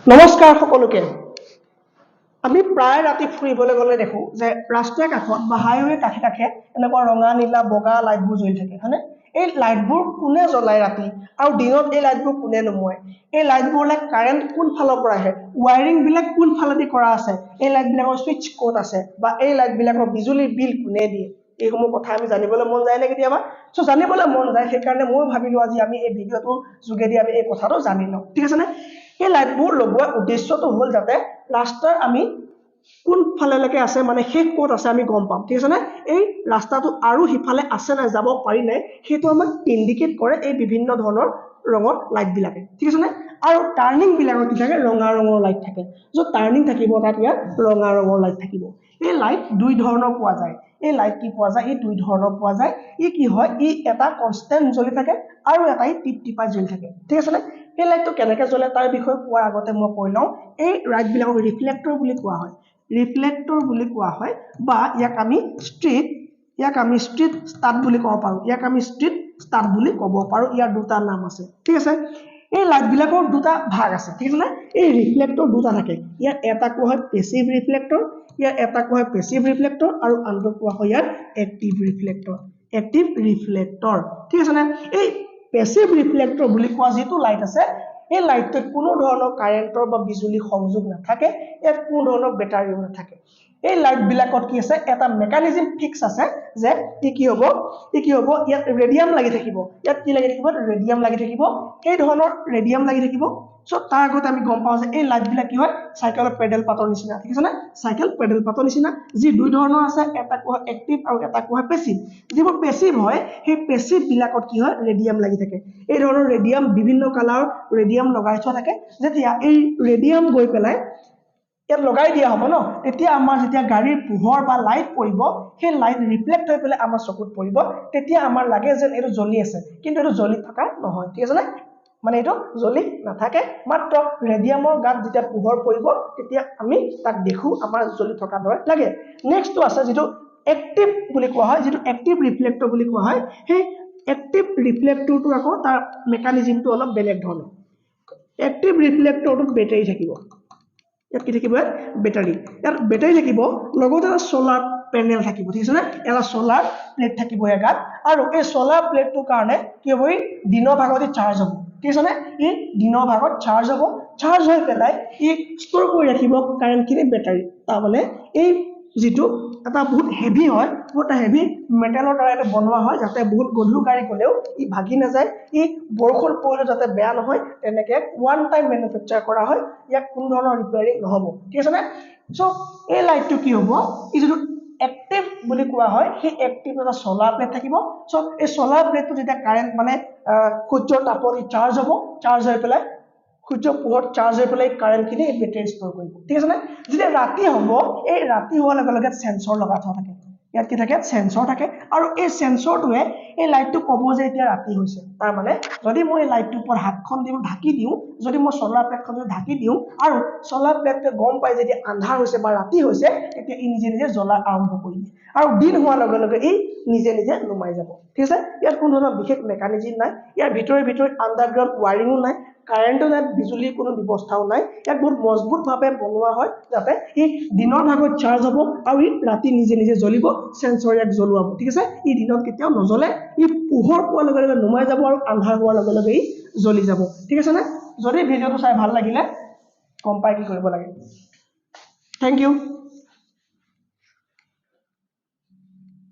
নমস্কাৰ সকলোকে আমি প্ৰায় ৰাতি ফুৰিবলৈ গলে দেখো যে ৰাস্তাৰ কাষত বা হাইৱে কাষে কাষে এনেকুৱা ৰঙা নীলা বগা লাইটবোৰ জ্বলি থাকে হয়নে এই লাইটবোৰ কোনে জ্বলাই ৰাতি আৰু দিনত এই লাইটবোৰ কোনে নময় এই লাইটবোৰলে কাৰেন্ট কোন ফালৰ পৰা আহে ওয়াৰিং বিলাক কোন ফালেদি কৰা আছে এই লাইট বিলাকৰ সুইচ কোড আছে বা এই লাইট বিলাকৰ বিজুলী বিল কোনে দিয়ে এইসমূহ কথা আমি জানিবলৈ মন যায় নে কেতিয়াবা সো জানিবলৈ মন যায় সেই কাৰণে মই ভাবিলো আজি আমি এই ভিডিওটো যোগেদি আমি এই কথাটো জানি লওঁ ঠিক আছে নে এই লাইটবোৰ লগোৱাৰ উদ্দেশ্যটো হ'ল যাতে ৰাস্তাৰ আমি কোন ফালেলৈকে আছে মানে শেষ ক'ত আছে আমি গম পাম ঠিক আছে নে এই ৰাস্তাটো আৰু হিফালে আছে না যাব পাৰি নাই সেইটো আমাক ইন্ডিকেট কৰে এই বিভিন্ন ধৰণৰ ৰঙৰ লাইট বিলাকে ঠিক আছে নে আৰু টাৰ্নিং বিলাকৰ কি থাকে ৰঙা ৰঙৰ লাইট থাকে য'ত টাৰ্নিং থাকিব তাত ইয়াত ৰঙা ৰঙৰ লাইট থাকিব এই লাইট দুই ধৰণৰ পোৱা যায় এই লাইট কি পোৱা যায় এই দুই ধৰণৰ পোৱা যায় ই কি হয় ই এটা কনষ্টেন্ট জ্বলি থাকে আৰু এটাই টিপটিপাই জ্বলি থাকে ঠিক আছে নে এই লাইটটো কেনেকৈ জ্বলে তাৰ বিষয়ে কোৱাৰ আগতে মই কৈ লওঁ এই লাইট বিলাকক ৰিফ্লেক্টৰ বুলি কোৱা হয় ৰিফ্লেক্টৰ বুলি কোৱা হয় বা ইয়াক আমি স্ট্ৰিট স্টাড বুলি ক'ব পাৰো ইয়াক আমি স্ট্ৰিট স্টাড বুলি ক'ব পাৰো ইয়াৰ দুটা নাম আছে ঠিক আছে এই লাইট বিলাকৰ দুটা ভাগ আছে ঠিক আছে না এই ৰিফ্লেক্টৰ দুটা থাকে ইয়াৰ এটা কোৱা হয় পেসিভ ৰিফ্লেক্টৰ ইয়াৰ এটা কোৱা হয় পেসিভ ৰিফ্লেক্টৰ আৰু আনটো কোৱা হয় ইয়াৰ এক্টিভ ৰিফ্লেক্টৰ ঠিক আছে না এই পেসিভ ৰিফ্লেক্টৰ বুলি কোৱা যেটো লাইট আছে এই লাইটটোত কোনো ধৰণৰ কাৰেন্টৰ বা বিজুলী সংযোগ নাথাকে ইয়াত কোনো ধৰণৰ বেটাৰিও নাথাকে এই লাইট বিলাকত কি আছে এটা মেকানিজম ফিক্স আছে যে কি হ'ব ইয়াত ৰেডিয়াম লাগি থাকিব ইয়াত কি লাগি থাকিব ৰেডিয়াম লাগি থাকিব এই ধৰণৰ ৰেডিয়াম লাগি থাকিব সো তাৰ আগত আমি গম পাওঁ যে এই লাইট বিলাক কি হয় সাইকেলৰ পেডেল পাতৰ নিচিনা ঠিক আছে না সাইকেল পেডেল পাতৰ নিচিনা যি দুই ধৰণৰ আছে এটা কোৱা এক্টিভ আৰু এটা কোৱা পেসিভ যিবোৰ পেসিভ হয় সেই পেসিভ বিলাকত কি হয় ৰেডিয়াম লাগি থাকে এই ধৰণৰ ৰেডিয়াম বিভিন্ন কালাৰ ৰেডিয়াম লগাই থোৱা থাকে যেতিয়া এই ৰেডিয়াম গৈ পেলাই ইয়াত লগাই দিয়া হ'ব ন তেতিয়া আমাৰ যেতিয়া গাড়ীৰ পোহৰ বা লাইট পৰিব সেই লাইট ৰিফ্লেক্ট হৈ পেলাই আমাৰ চকুত পৰিব তেতিয়া আমাৰ লাগে যে এটো জ্বলি আছে কিন্তু এটো জ্বলি থকা নহয় ঠিক আছে না মানে এটো জ্বলি নাথাকে মাত্ৰ ৰেডিয়ামৰ গাত যেতিয়া পোহৰ পৰিব তেতিয়া আমি তাক দেখো আমাৰ জ্বলি থকা দৰে লাগে নেক্সটটো আছে যেটো এক্টিভ বুলি কোৱা হয় যেটো এক্টিভ ৰিফ্লেক্টৰ বুলি কোৱা হয় সেই এক্টিভ ৰিফ্লেক্টৰটো আকৌ তাৰ মেকানিজমটো অলপ বেলেগ ধৰণৰ এক্টিভ ৰিফ্লেক্টৰটোত বেটাৰি থাকিব ইয়াত কি থাকিব বেটাৰি ইয়াত বেটাৰি থাকিব লগতে এটা সোলাৰ পেনেল থাকিব ঠিক আছে না এটা সোলাৰ প্লেট থাকিব ইয়াত আৰু এই সোলাৰ প্লেটটোৰ কাৰণে কি হ'ব দিনৰ ভাগতে চাৰ্জ হ'ব ঠিক আছে না এই দিনৰ ভাগত চাৰ্জ হ'ব চাৰ্জ হৈ পেলাই ই ষ্টৰ কৰি ৰাখিব কাৰেন্টখিনি বেটাৰি তাৰ মানে এই যেটো এটা বহুত হেভি হয় বহুত হেভি মেটালৰ দ্বাৰা এটা বনোৱা হয় যাতে বহুত গধুৰ গাড়ী গলেও ই ভাগি নাযায় ই বৰষুণ পৰিলে যাতে বেয়া নহয় তেনেকে ওৱান টাইম ম্যানুফ্যাকচাৰ কৰা হয় ইয়াক কোনো ধৰণৰ ৰিপেয়াৰিং নহব ঠিক আছে না সো এই লাইটটো কি হ'ব ই যেটো এক্টিভ বুলি কোৱা হয় সেই এক্টিভ এটা সোলাৰ প্লেট থাকিব সো এই সোলাৰ প্লেটটো যেতিয়া কাৰেন্ট মানে সূৰ্যৰ তাপত চাৰ্জ হ'ব চাৰ্জ হৈ পেলাই সূৰ্য পোহৰ চাৰ্জ হৈ পেলাই কাৰেন্টখিনি বেটাৰি ষ্টৰ কৰিব ঠিক আছে না যেতিয়া ৰাতি হ'ব এই ৰাতি হোৱাৰ লগে লগে সেন্সৰ লগাই থোৱা থাকে ইয়াত কি থাকে সেন্সৰ থাকে আৰু এই সেন্সৰটোৱে এই লাইটটো ক'ব যে এতিয়া ৰাতি হৈছে তাৰ মানে যদি মই এই লাইটটোৰ ওপৰত হাতখন দিও ঢাকি দিও যদি মই সোলাৰ প্লেটখন ঢাকি দিও আৰু সোলাৰ প্লেটটো গম পাই যে আন্ধাৰ হৈছে বা ৰাতি হৈছে এতিয়া ই নিজে নিজে জ্বলা আৰম্ভ কৰি দিয়ে আৰু দিন হোৱাৰ লগে লগে ই নিজে নিজে নুমাই যাব ঠিক আছে ইয়াত কোনো ধৰণৰ বিশেষ মেকানিজম নাই ইয়াৰ ভিতৰে আন্ডাৰগ্ৰাউণ্ড ওয়াৰিংও নাই কাৰেন্টও নাই বিজুলীৰ কোনো ব্যৱস্থাও নাই ইয়াক বহুত মজবুতভাৱে বনোৱা হয় যাতে ই দিনৰ ভাগত চাৰ্জ হ'ব আৰু ই ৰাতি নিজে নিজে জ্বলিব সেন্সৰ ইয়াক জ্বলাব ঠিক আছে ই দিনত কেতিয়াও নজ্বলে ই পোহৰ পোৱাৰ লগে লগে নুমাই যাব আৰু আন্ধাৰ হোৱাৰ লগে লগে ই জ্বলি যাব ঠিক আছে না যদি ভিডিওটো চাই ভাল লাগিলে কম পাই কি কৰিব লাগে থ্যাংক ইউ